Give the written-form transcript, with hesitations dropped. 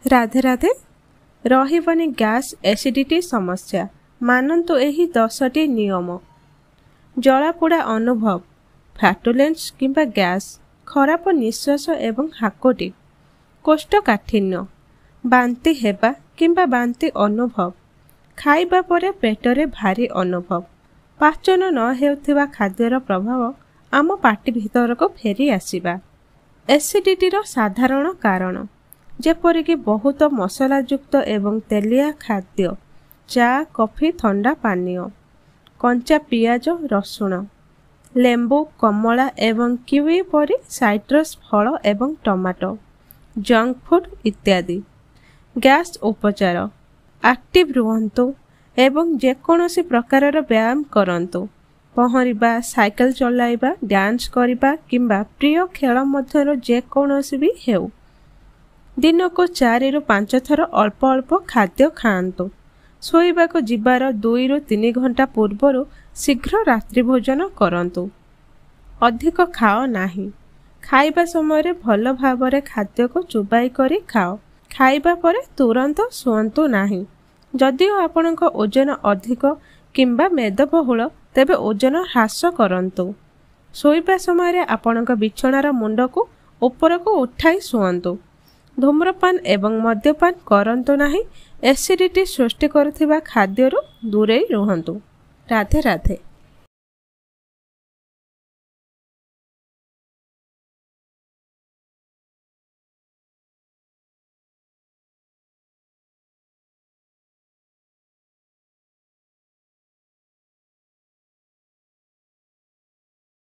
Radhe Radhe. रहिबनी gas acidity समस्या मानन्तु एही 10टी नियम। जलापोड़ा अनुभव, फ्लैटुलेंस किंबा गैस, खराब निश्वास एवं हाकोटी, कोष्ठकाठिन्य, बांती हेबा किंबा बांती अनुभव, खाइबा परे पेटरे भारी अनुभव, पाचन न हेउथिबा खाद्यर प्रभाव आम पाटी भीतर को फेरी आसीबा। एसिडिटी रो साधारण कारण जेपरिक बहुत मसलायुक्त एवं तेलिया खाद्य, चा कॉफी ठंडा पानीय, कंचा पियाज रसुण, लेंबू कमला एवं किवी परी साइट्रस फल एवं टमाटो, जंक फूड इत्यादि। गैस उपचार, एक्टिव रुहंतु एवं जेकोसी प्रकार व्यायाम करंतु, पहरिबा, साइकिल चलाइबा, डांस करिबा किंबा प्रिय खेल मध्यरो जेकोसी भी हेउ। दिन को 4 ରୁ 5 थर अल्प अल्प खाद्य खाआंतु। शोइबाको जिबार 2 ରୁ 3 घंटा पूर्वरु शीघ्र रात्रि भोजन करंतु। अधिक खाओ नाही। खाइबा समय भल भावरे खाद्य को चुबाई करी खाओ। खाइबा परे तुरंत सुअंतु नाही। जदिओ आपणक ओजन अधिक किंबा मेदबहुल तेबे ओजन ह्रास करंतु। शोइबा समय आपणक बिछणार मुंड को ऊपर को उठाई सुअंतु। धूम्रपान एवं मद्यपान करंतु नाही। एसिडिटी सृष्टि करुथिबा खाद्यरु दूरेई रुहंतु। राधे राधे।